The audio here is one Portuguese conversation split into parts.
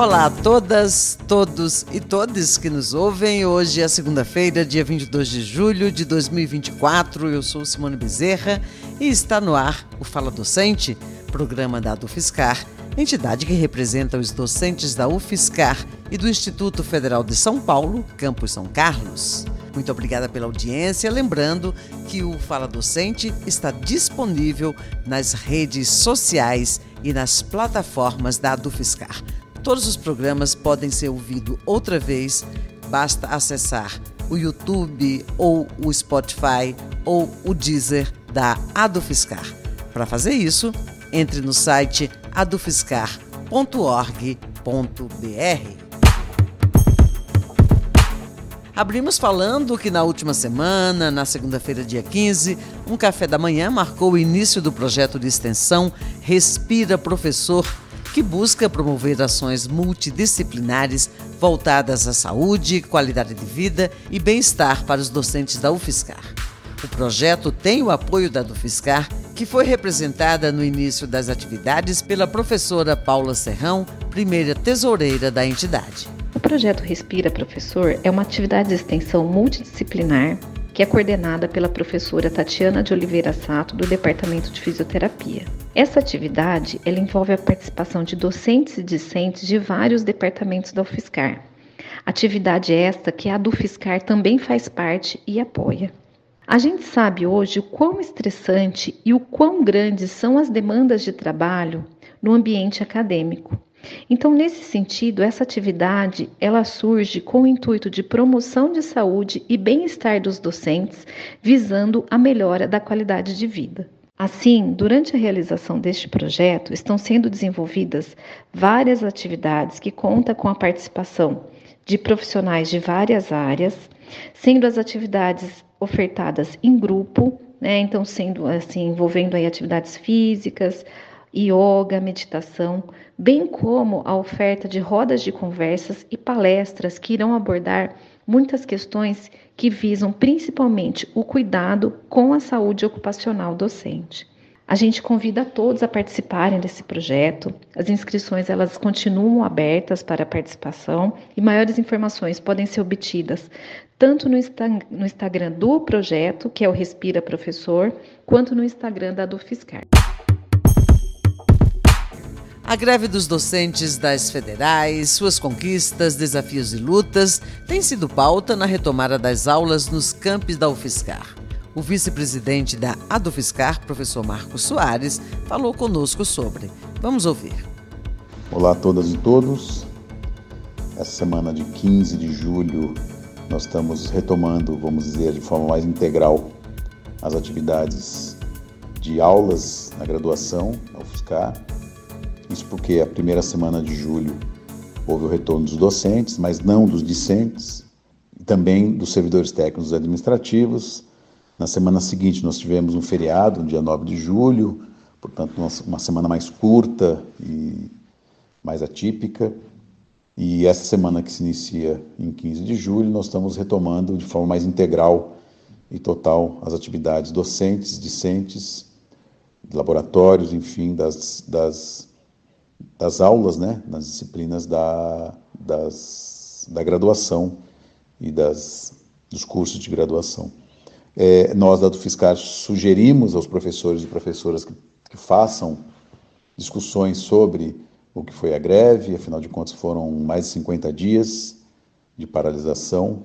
Olá a todas, todos e todes que nos ouvem. Hoje é segunda-feira, dia 22 de julho de 2024. Eu sou Simone Bezerra e está no ar o Fala Docente, programa da UFSCar, entidade que representa os docentes da UFSCar e do Instituto Federal de São Paulo, Campus São Carlos. Muito obrigada pela audiência. Lembrando que o Fala Docente está disponível nas redes sociais e nas plataformas da UFSCar. Todos os programas podem ser ouvidos outra vez, basta acessar o YouTube ou o Spotify ou o Deezer da UFSCar. Para fazer isso, entre no site adufscar.org.br. Abrimos falando que na última semana, na segunda-feira, dia 15, um café da manhã marcou o início do projeto de extensão Respira Professor, que busca promover ações multidisciplinares voltadas à saúde, qualidade de vida e bem-estar para os docentes da UFSCar. O projeto tem o apoio da UFSCar, que foi representada no início das atividades pela professora Paula Serrão, primeira tesoureira da entidade. O projeto Respira Professor é uma atividade de extensão multidisciplinar que é coordenada pela professora Tatiana de Oliveira Sato, do Departamento de Fisioterapia. Essa atividade ela envolve a participação de docentes e discentes de vários departamentos da UFSCar. Atividade esta que a UFSCar também faz parte e apoia. A gente sabe hoje o quão estressante e o quão grandes são as demandas de trabalho no ambiente acadêmico. Então, nesse sentido, essa atividade ela surge com o intuito de promoção de saúde e bem-estar dos docentes, visando a melhora da qualidade de vida. Assim, durante a realização deste projeto, estão sendo desenvolvidas várias atividades que contam com a participação de profissionais de várias áreas, sendo as atividades ofertadas em grupo, então sendo assim, envolvendo aí atividades físicas, yoga, meditação, bem como a oferta de rodas de conversas e palestras que irão abordar muitas questões que visam principalmente o cuidado com a saúde ocupacional docente. A gente convida a todos a participarem desse projeto. As inscrições elas continuam abertas para a participação e maiores informações podem ser obtidas tanto no Instagram do projeto, que é o Respira Professor, quanto no Instagram da UFSCar. A greve dos docentes das federais, suas conquistas, desafios e lutas tem sido pauta na retomada das aulas nos campos da UFSCar. O vice-presidente da UFSCar, professor Marcos Soares, falou conosco sobre. Vamos ouvir. Olá a todas e todos. Essa semana de 15 de julho nós estamos retomando, vamos dizer, de forma mais integral as atividades de aulas na graduação da UFSCar. Isso porque a primeira semana de julho houve o retorno dos docentes, mas não dos discentes, e também dos servidores técnicos e administrativos. Na semana seguinte nós tivemos um feriado, no dia 9 de julho, portanto uma semana mais curta e mais atípica. E essa semana que se inicia em 15 de julho, nós estamos retomando de forma mais integral e total as atividades docentes, discentes, laboratórios, enfim, das aulas, nas disciplinas da graduação e dos cursos de graduação. Nós da UFSCar sugerimos aos professores e professoras que façam discussões sobre o que foi a greve, afinal de contas foram mais de 50 dias de paralisação.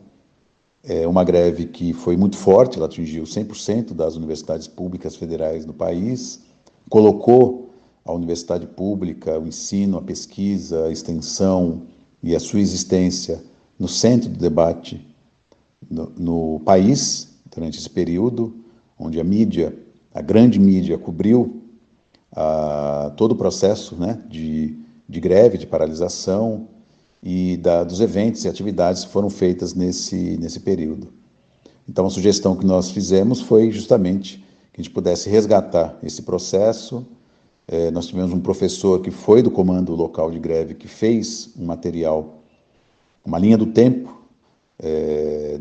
Uma greve que foi muito forte, ela atingiu 100% das universidades públicas federais do país, colocou a universidade pública, o ensino, a pesquisa, a extensão e a sua existência no centro do debate no país, durante esse período, onde a mídia, a grande mídia, cobriu todo o processo de greve, de paralisação e dos eventos e atividades que foram feitas nesse período. Então, a sugestão que nós fizemos foi justamente que a gente pudesse resgatar esse processo. Nós tivemos um professor que foi do comando local de greve, que fez um material, uma linha do tempo,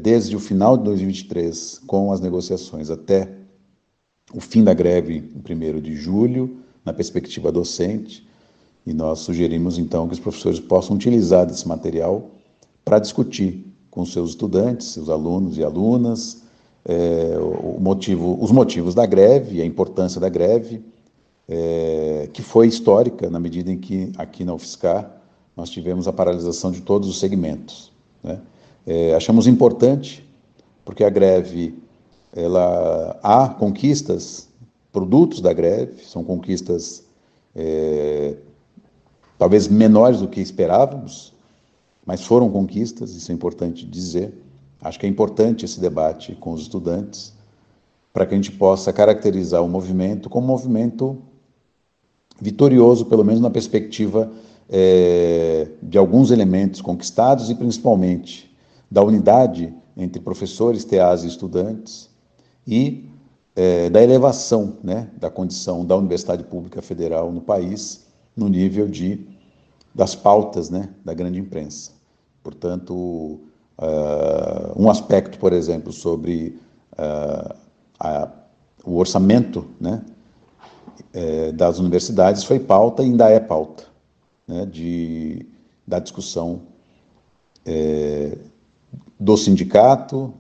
desde o final de 2023, com as negociações, até o fim da greve, em 1º de julho, na perspectiva docente. E nós sugerimos, então, que os professores possam utilizar desse material para discutir com seus estudantes, seus alunos e alunas, os motivos da greve, a importância da greve, que foi histórica na medida em que, aqui na UFSCar, nós tivemos a paralisação de todos os segmentos, né? Achamos importante, porque a greve, há conquistas, produtos da greve, são conquistas talvez menores do que esperávamos, mas foram conquistas, isso é importante dizer. Acho que é importante esse debate com os estudantes, para que a gente possa caracterizar o movimento como um movimento vitorioso, pelo menos na perspectiva de alguns elementos conquistados e principalmente da unidade entre professores, TAs e estudantes e da elevação, né, da condição da Universidade Pública Federal no país, no nível das pautas, né, da grande imprensa. Portanto, um aspecto, por exemplo, sobre o orçamento, né, das universidades foi pauta e ainda é pauta, né, da discussão do Sindicato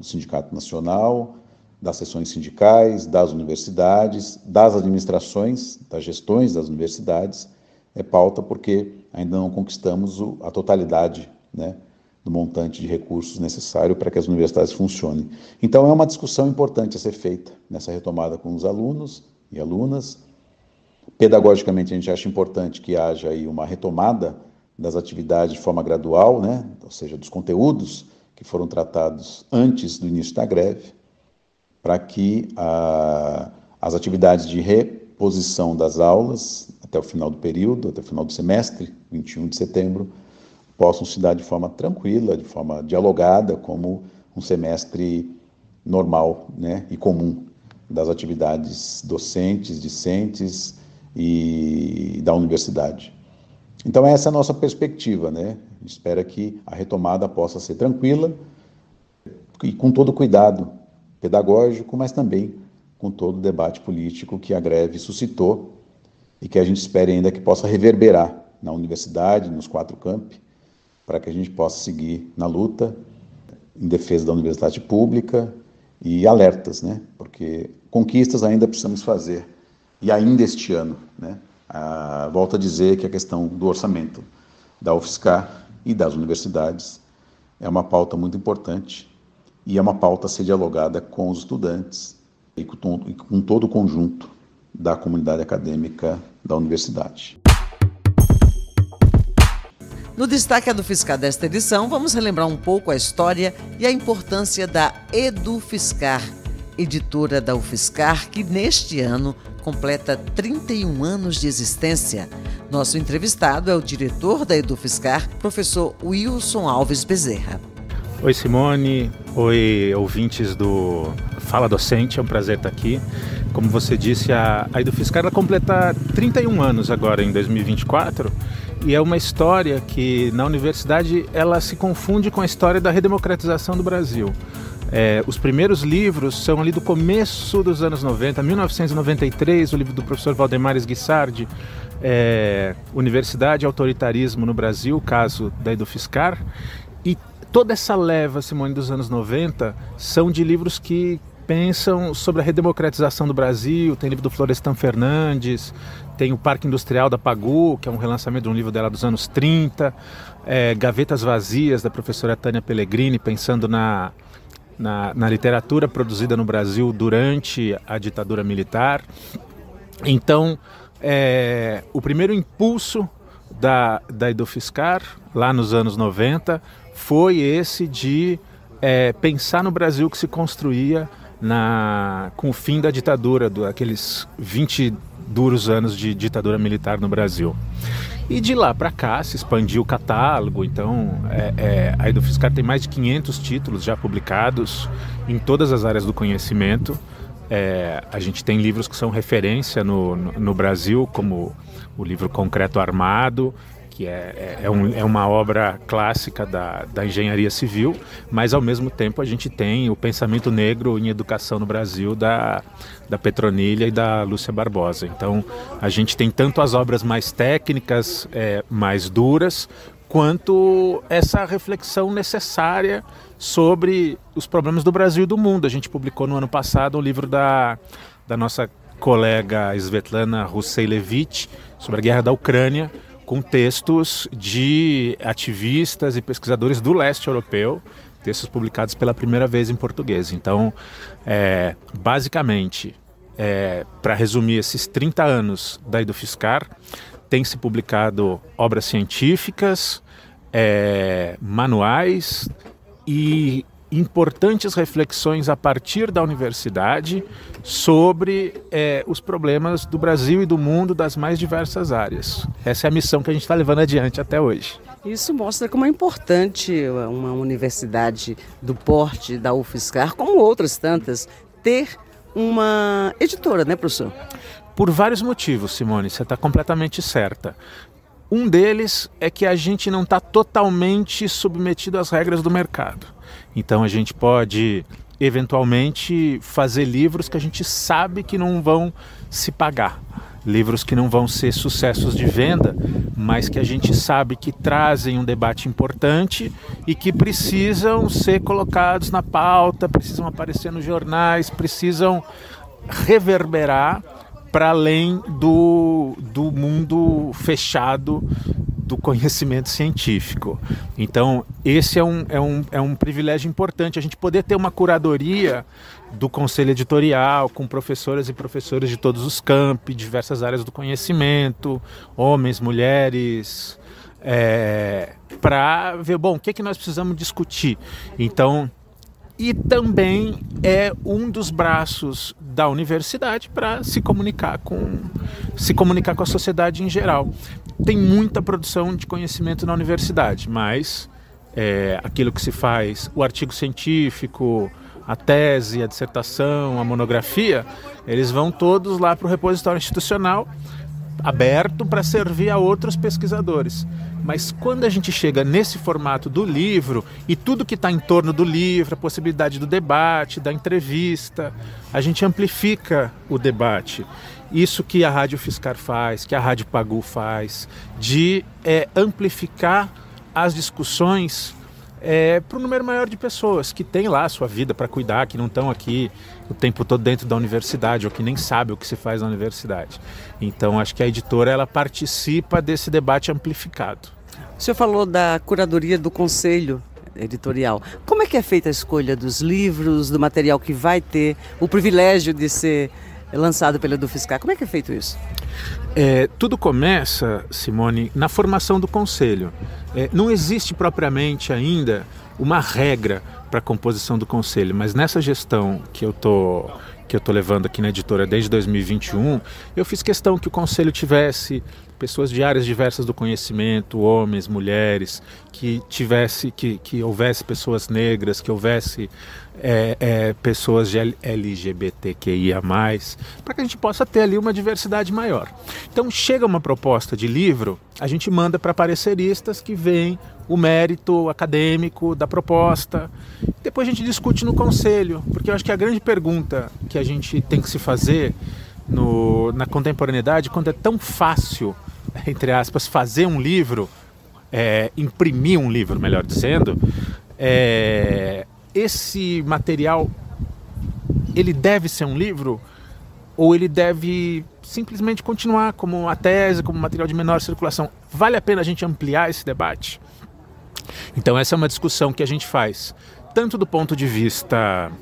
Nacional, das seções sindicais, das universidades, das administrações, das gestões das universidades. É pauta porque ainda não conquistamos a totalidade, né, do montante de recursos necessário para que as universidades funcionem. Então, é uma discussão importante a ser feita nessa retomada com os alunos e alunas. Pedagogicamente, a gente acha importante que haja aí uma retomada das atividades de forma gradual, né, ou seja, dos conteúdos que foram tratados antes do início da greve, para que as atividades de reposição das aulas até o final do período, até o final do semestre, 21 de setembro, possam se dar de forma tranquila, de forma dialogada, como um semestre normal, né, e comum das atividades docentes, discentes e da universidade. Então, essa é a nossa perspectiva, né? A gente espera que a retomada possa ser tranquila e com todo o cuidado pedagógico, mas também com todo o debate político que a greve suscitou e que a gente espera ainda que possa reverberar na universidade, nos 4 campi, para que a gente possa seguir na luta em defesa da universidade pública e alertas, né? Porque conquistas ainda precisamos fazer, e ainda este ano, né? Volto a dizer que a questão do orçamento da UFSCar e das universidades é uma pauta muito importante e é uma pauta a ser dialogada com os estudantes e com todo o conjunto da comunidade acadêmica da universidade. No Destaque do UFSCar desta edição, vamos relembrar um pouco a história e a importância da EduFiscar, editora da UFSCar, que neste ano completa 31 anos de existência. Nosso entrevistado é o diretor da EduFiscar, professor Wilson Alves Bezerra. Oi, Simone. Oi, ouvintes do Fala Docente. É um prazer estar aqui. Como você disse, a EduFiscar completa 31 anos agora, em 2024, e é uma história que, na universidade, ela se confunde com a história da redemocratização do Brasil. Os primeiros livros são ali do começo dos anos 90, 1993, o livro do professor Valdemar Guissardi, Universidade e Autoritarismo no Brasil, caso da EduFiscar. E toda essa leva, Simone, dos anos 90, são de livros que pensam sobre a redemocratização do Brasil. Tem livro do Florestan Fernandes, tem o Parque Industrial da Pagu, que é um relançamento de um livro dela dos anos 30, Gavetas Vazias, da professora Tânia Pellegrini, pensando na literatura produzida no Brasil durante a ditadura militar. Então, o primeiro impulso da EduFiscar, lá nos anos 90, foi esse de pensar no Brasil que se construía com o fim da ditadura, aqueles 20 duros anos de ditadura militar no Brasil. E de lá para cá se expandiu o catálogo. Então a EduFiscar tem mais de 500 títulos já publicados em todas as áreas do conhecimento. A gente tem livros que são referência no Brasil, como o livro Concreto Armado, que é uma obra clássica da engenharia civil, mas ao mesmo tempo a gente tem o pensamento negro em educação no Brasil da Petronilha e da Lúcia Barbosa. Então a gente tem tanto as obras mais técnicas, mais duras, quanto essa reflexão necessária sobre os problemas do Brasil e do mundo. A gente publicou no ano passado um livro da nossa colega Svetlana Russeilevich sobre a guerra da Ucrânia, com textos de ativistas e pesquisadores do leste europeu, textos publicados pela primeira vez em português. Então, basicamente, para resumir esses 30 anos da Edufiscar, tem se publicado obras científicas, manuais e importantes reflexões a partir da universidade sobre os problemas do Brasil e do mundo das mais diversas áreas. Essa é a missão que a gente está levando adiante até hoje. Isso mostra como é importante uma universidade do porte da UFSCar, como outras tantas, ter uma editora, né, professor? Por vários motivos, Simone, você está completamente certa. Um deles é que a gente não está totalmente submetido às regras do mercado. Então a gente pode, eventualmente, fazer livros que a gente sabe que não vão se pagar. Livros que não vão ser sucessos de venda, mas que a gente sabe que trazem um debate importante e que precisam ser colocados na pauta, precisam aparecer nos jornais, precisam reverberar para além do mundo fechado do conhecimento científico. Então, esse é um privilégio importante, a gente poder ter uma curadoria do conselho editorial, com professoras e professores de todos os campi, diversas áreas do conhecimento, homens, mulheres, para ver, bom, o que nós precisamos discutir. Então, e também é um dos braços da universidade para se comunicar com a sociedade em geral. Tem muita produção de conhecimento na universidade, mas aquilo que se faz, o artigo científico, a tese, a dissertação, a monografia, eles vão todos lá para o repositório institucional, aberto para servir a outros pesquisadores. Mas quando a gente chega nesse formato do livro e tudo que está em torno do livro, a possibilidade do debate, da entrevista, a gente amplifica o debate. Isso que a Rádio UFSCar faz, que a Rádio Pagu faz, de amplificar as discussões para um número maior de pessoas que têm lá a sua vida para cuidar, que não estão aqui o tempo todo dentro da universidade ou que nem sabem o que se faz na universidade. Então acho que a editora ela participa desse debate amplificado. O senhor falou da curadoria do conselho editorial. Como é que é feita a escolha dos livros, do material que vai ter o privilégio de ser lançado pela Edufiscar? Como é que é feito isso? Tudo começa, Simone, na formação do conselho. Não existe propriamente ainda uma regra para a composição do conselho, mas nessa gestão que eu tô levando aqui na editora desde 2021, eu fiz questão que o conselho tivesse pessoas de áreas diversas do conhecimento, homens, mulheres, que houvesse pessoas negras, que houvesse pessoas de LGBTQIA+, para que a gente possa ter ali uma diversidade maior. Então chega uma proposta de livro, a gente manda para pareceristas que veem o mérito acadêmico da proposta, depois a gente discute no conselho, porque eu acho que a grande pergunta que a gente tem que se fazer na contemporaneidade, quando é tão fácil, entre aspas, fazer um livro, imprimir um livro, melhor dizendo, esse material, ele deve ser um livro ou ele deve simplesmente continuar como a tese, como material de menor circulação? Vale a pena a gente ampliar esse debate? Então essa é uma discussão que a gente faz, tanto do ponto de vista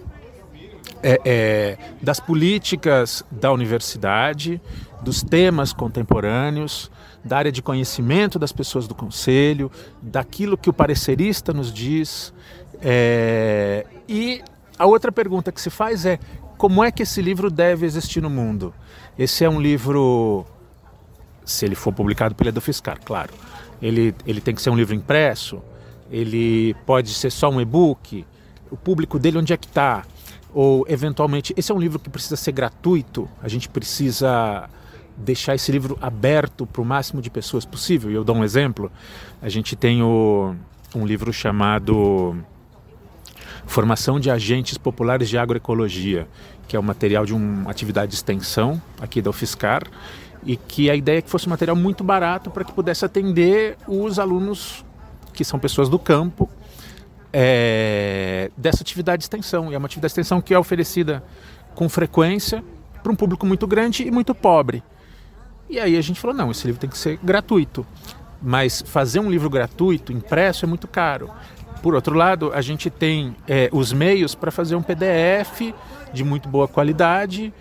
das políticas da universidade, dos temas contemporâneos, da área de conhecimento das pessoas do conselho, daquilo que o parecerista nos diz. E a outra pergunta que se faz é: como é que esse livro deve existir no mundo? Esse é um livro, se ele for publicado pela Edufiscar, claro, ele tem que ser um livro impresso, ele pode ser só um e-book, o público dele onde é que está? Ou, eventualmente, esse é um livro que precisa ser gratuito, a gente precisa deixar esse livro aberto para o máximo de pessoas possível. E eu dou um exemplo. A gente tem um livro chamado Formação de Agentes Populares de Agroecologia, que é um material de uma atividade de extensão aqui da UFSCar, e que a ideia é que fosse um material muito barato para que pudesse atender os alunos que são pessoas do campo dessa atividade de extensão. E é uma atividade de extensão que é oferecida com frequência para um público muito grande e muito pobre. E aí a gente falou, não, esse livro tem que ser gratuito. Mas fazer um livro gratuito, impresso, é muito caro. Por outro lado, a gente tem os meios para fazer um PDF de muito boa qualidade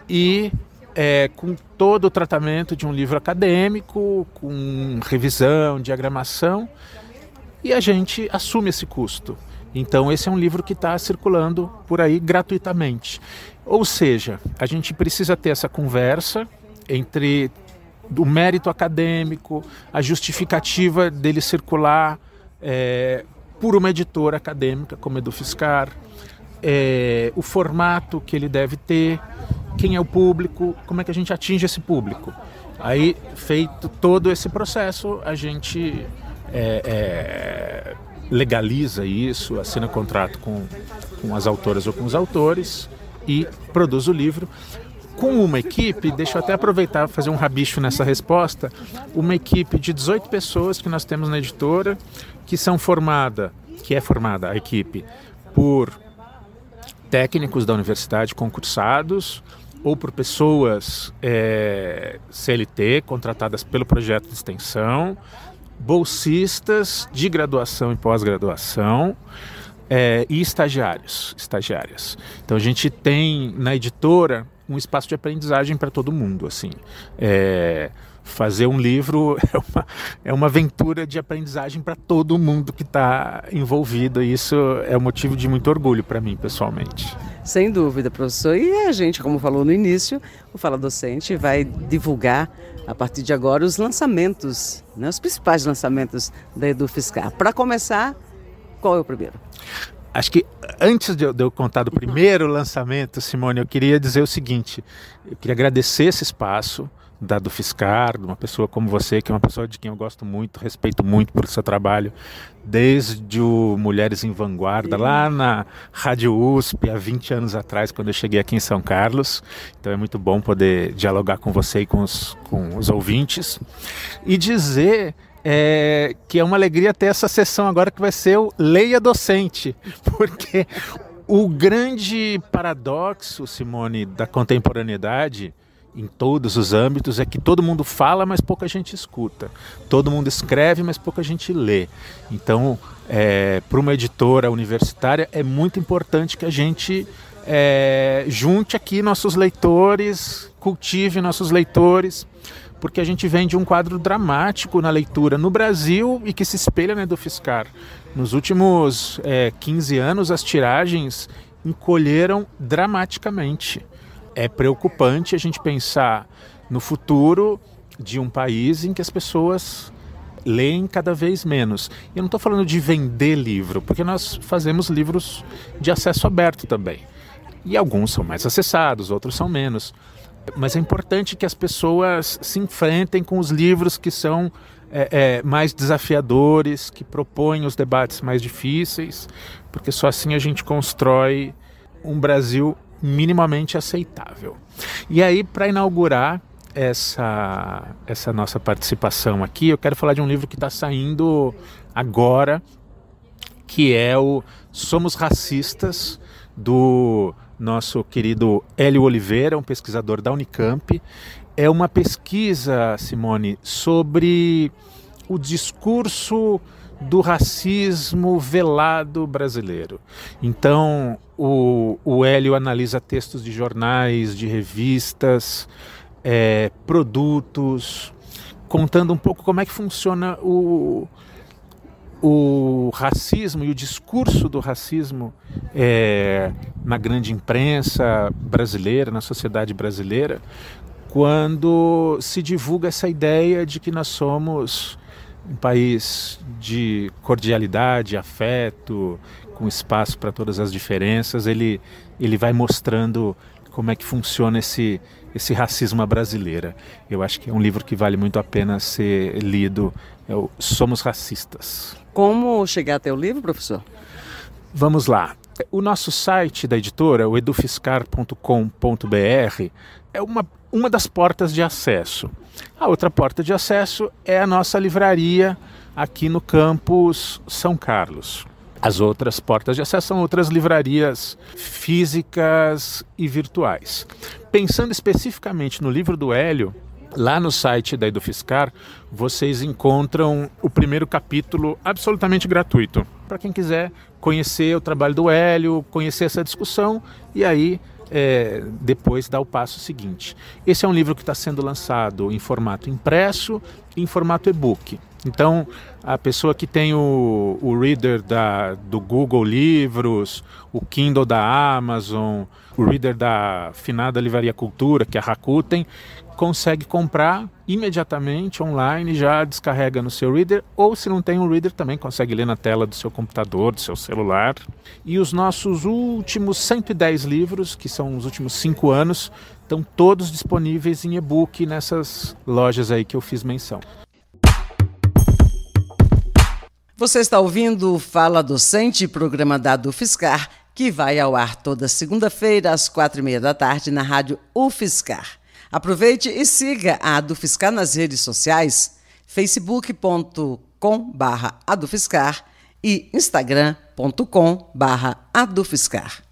e com todo o tratamento de um livro acadêmico, com revisão, diagramação, e a gente assume esse custo. Então esse é um livro que está circulando por aí gratuitamente. Ou seja, a gente precisa ter essa conversa entre o mérito acadêmico, a justificativa dele circular por uma editora acadêmica como a EduFiscar, o formato que ele deve ter, quem é o público, como é que a gente atinge esse público. Aí, feito todo esse processo, a gente legaliza isso, assina contrato com as autoras ou com os autores e produz o livro. Com uma equipe, deixa eu até aproveitar e fazer um rabicho nessa resposta, uma equipe de 18 pessoas que nós temos na editora, que é formada a equipe por técnicos da universidade concursados ou por pessoas CLT contratadas pelo projeto de extensão, bolsistas de graduação e pós-graduação e estagiárias. Então a gente tem na editora um espaço de aprendizagem para todo mundo, assim. Fazer um livro é uma aventura de aprendizagem para todo mundo que está envolvido, e isso é um motivo de muito orgulho para mim, pessoalmente. Sem dúvida, professor. E a gente, como falou no início, o Fala Docente vai divulgar, a partir de agora, os lançamentos, né, os principais lançamentos da EduFiscar. Para começar, qual é o primeiro? Acho que antes de eu contar do primeiro lançamento, Simone, eu queria dizer o seguinte: eu queria agradecer esse espaço da EduFiscar, de uma pessoa como você, que é uma pessoa de quem eu gosto muito, respeito muito por seu trabalho, desde o Mulheres em Vanguarda, lá na Rádio USP, há 20 anos atrás, quando eu cheguei aqui em São Carlos. Então é muito bom poder dialogar com você e com os ouvintes. E dizer que é uma alegria ter essa sessão agora, que vai ser o Leia Docente, porque o grande paradoxo, Simone, da contemporaneidade em todos os âmbitos é que todo mundo fala, mas pouca gente escuta. Todo mundo escreve, mas pouca gente lê. Então, para uma editora universitária, é muito importante que a gente junte aqui nossos leitores, cultive nossos leitores, porque a gente vem de um quadro dramático na leitura no Brasil e que se espelha na EduFiscar. Nos últimos 15 anos, as tiragens encolheram dramaticamente. É preocupante a gente pensar no futuro de um país em que as pessoas leem cada vez menos. Eu não estou falando de vender livro, porque nós fazemos livros de acesso aberto também. E alguns são mais acessados, outros são menos. Mas é importante que as pessoas se enfrentem com os livros que são mais desafiadores, que propõem os debates mais difíceis, porque só assim a gente constrói um Brasil minimamente aceitável. E aí, para inaugurar essa nossa participação aqui, eu quero falar de um livro que está saindo agora, que é o Somos Racistas, do nosso querido Hélio Oliveira, um pesquisador da Unicamp. É uma pesquisa, Simone, sobre o discurso do racismo velado brasileiro. Então, o Hélio analisa textos de jornais, de revistas, produtos, contando um pouco como é que funciona o racismo e o discurso do racismo na grande imprensa brasileira, na sociedade brasileira, quando se divulga essa ideia de que nós somos um país de cordialidade, afeto, com espaço para todas as diferenças. Ele vai mostrando como é que funciona esse racismo à brasileira. Eu acho que é um livro que vale muito a pena ser lido. É o Somos Racistas. Como chegar até o livro, professor? Vamos lá. O nosso site da editora, o edufiscar.com.br, é uma das portas de acesso. A outra porta de acesso é a nossa livraria aqui no campus São Carlos. As outras portas de acesso são outras livrarias físicas e virtuais. Pensando especificamente no livro do Hélio, lá no site da Edufiscar, vocês encontram o primeiro capítulo absolutamente gratuito. Para quem quiser conhecer o trabalho do Hélio, conhecer essa discussão e aí depois dar o passo seguinte. Esse é um livro que está sendo lançado em formato impresso e em formato e-book. Então, a pessoa que tem o reader do Google Livros, o Kindle da Amazon, o reader da finada Livraria Cultura, que é a Rakuten, consegue comprar imediatamente online, já descarrega no seu reader, ou se não tem um reader também consegue ler na tela do seu computador, do seu celular. E os nossos últimos 110 livros, que são os últimos 5 anos, estão todos disponíveis em e-book nessas lojas aí que eu fiz menção. Você está ouvindo o Fala Docente, programa da UFSCar, que vai ao ar toda segunda-feira às 4h30 da tarde na rádio UFSCar. Aproveite e siga a ADUFSCar nas redes sociais, facebook.com/ADUFSCar e instagram.com/ADUFSCar.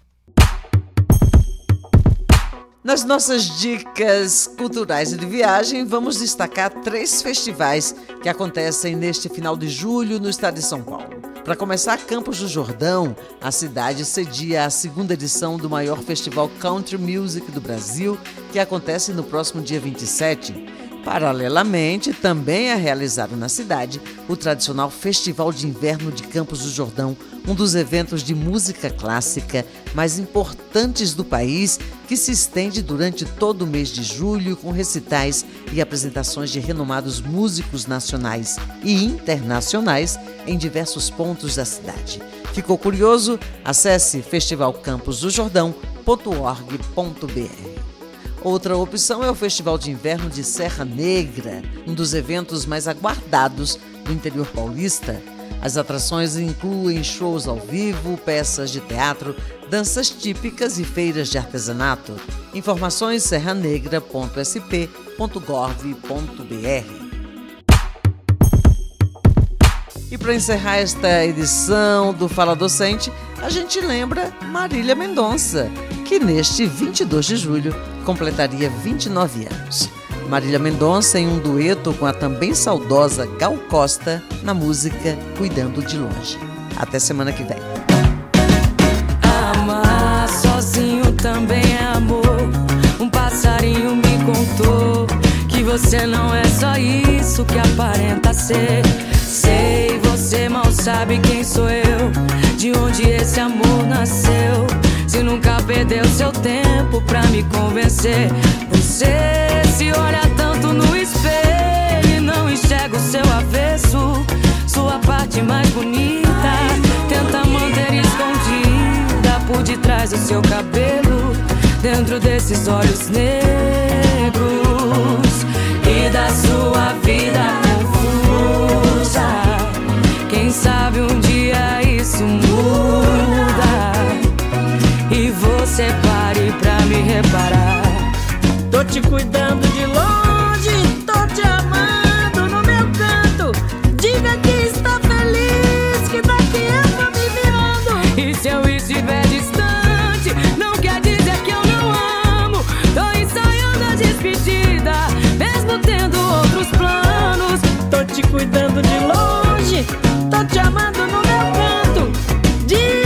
Nas nossas dicas culturais e de viagem, vamos destacar 3 festivais que acontecem neste final de julho no estado de São Paulo. Para começar, Campos do Jordão, a cidade cedia a 2ª edição do maior festival Country Music do Brasil, que acontece no próximo dia 27. Paralelamente, também é realizado na cidade o tradicional Festival de Inverno de Campos do Jordão, um dos eventos de música clássica mais importantes do país, que se estende durante todo o mês de julho com recitais e apresentações de renomados músicos nacionais e internacionais em diversos pontos da cidade. Ficou curioso? Acesse festivalcamposdojordão.org.br. Outra opção é o Festival de Inverno de Serra Negra, um dos eventos mais aguardados do interior paulista. As atrações incluem shows ao vivo, peças de teatro, danças típicas e feiras de artesanato. Informações serranegra.sp.gov.br. E para encerrar esta edição do Fala Docente, a gente lembra Marília Mendonça, que neste 22 de julho completaria 29 anos. Marília Mendonça em um dueto com a também saudosa Gal Costa na música Cuidando de Longe. Até semana que vem. Amar sozinho também é amor. Um passarinho me contou que você não é só isso que aparenta ser. Sei, você mal sabe quem sou eu, de onde esse amor nasceu. Se nunca perdeu seu tempo pra me convencer. Você se olha tanto no espelho e não enxerga o seu avesso, sua parte mais bonita. Tenta manter escondida por detrás do seu cabelo, dentro desses olhos negros e da sua vida confusa. Quem sabe um dia isso muda e você pare pra me reparar. Tô te cuidando de longe, tô te amando no meu canto. Diga que está feliz, que daqui eu vou me virando. E se eu estiver distante, não quer dizer que eu não amo. Tô ensaiando a despedida, mesmo tendo outros planos. Tô te cuidando de longe, tô te amando no meu canto. Diga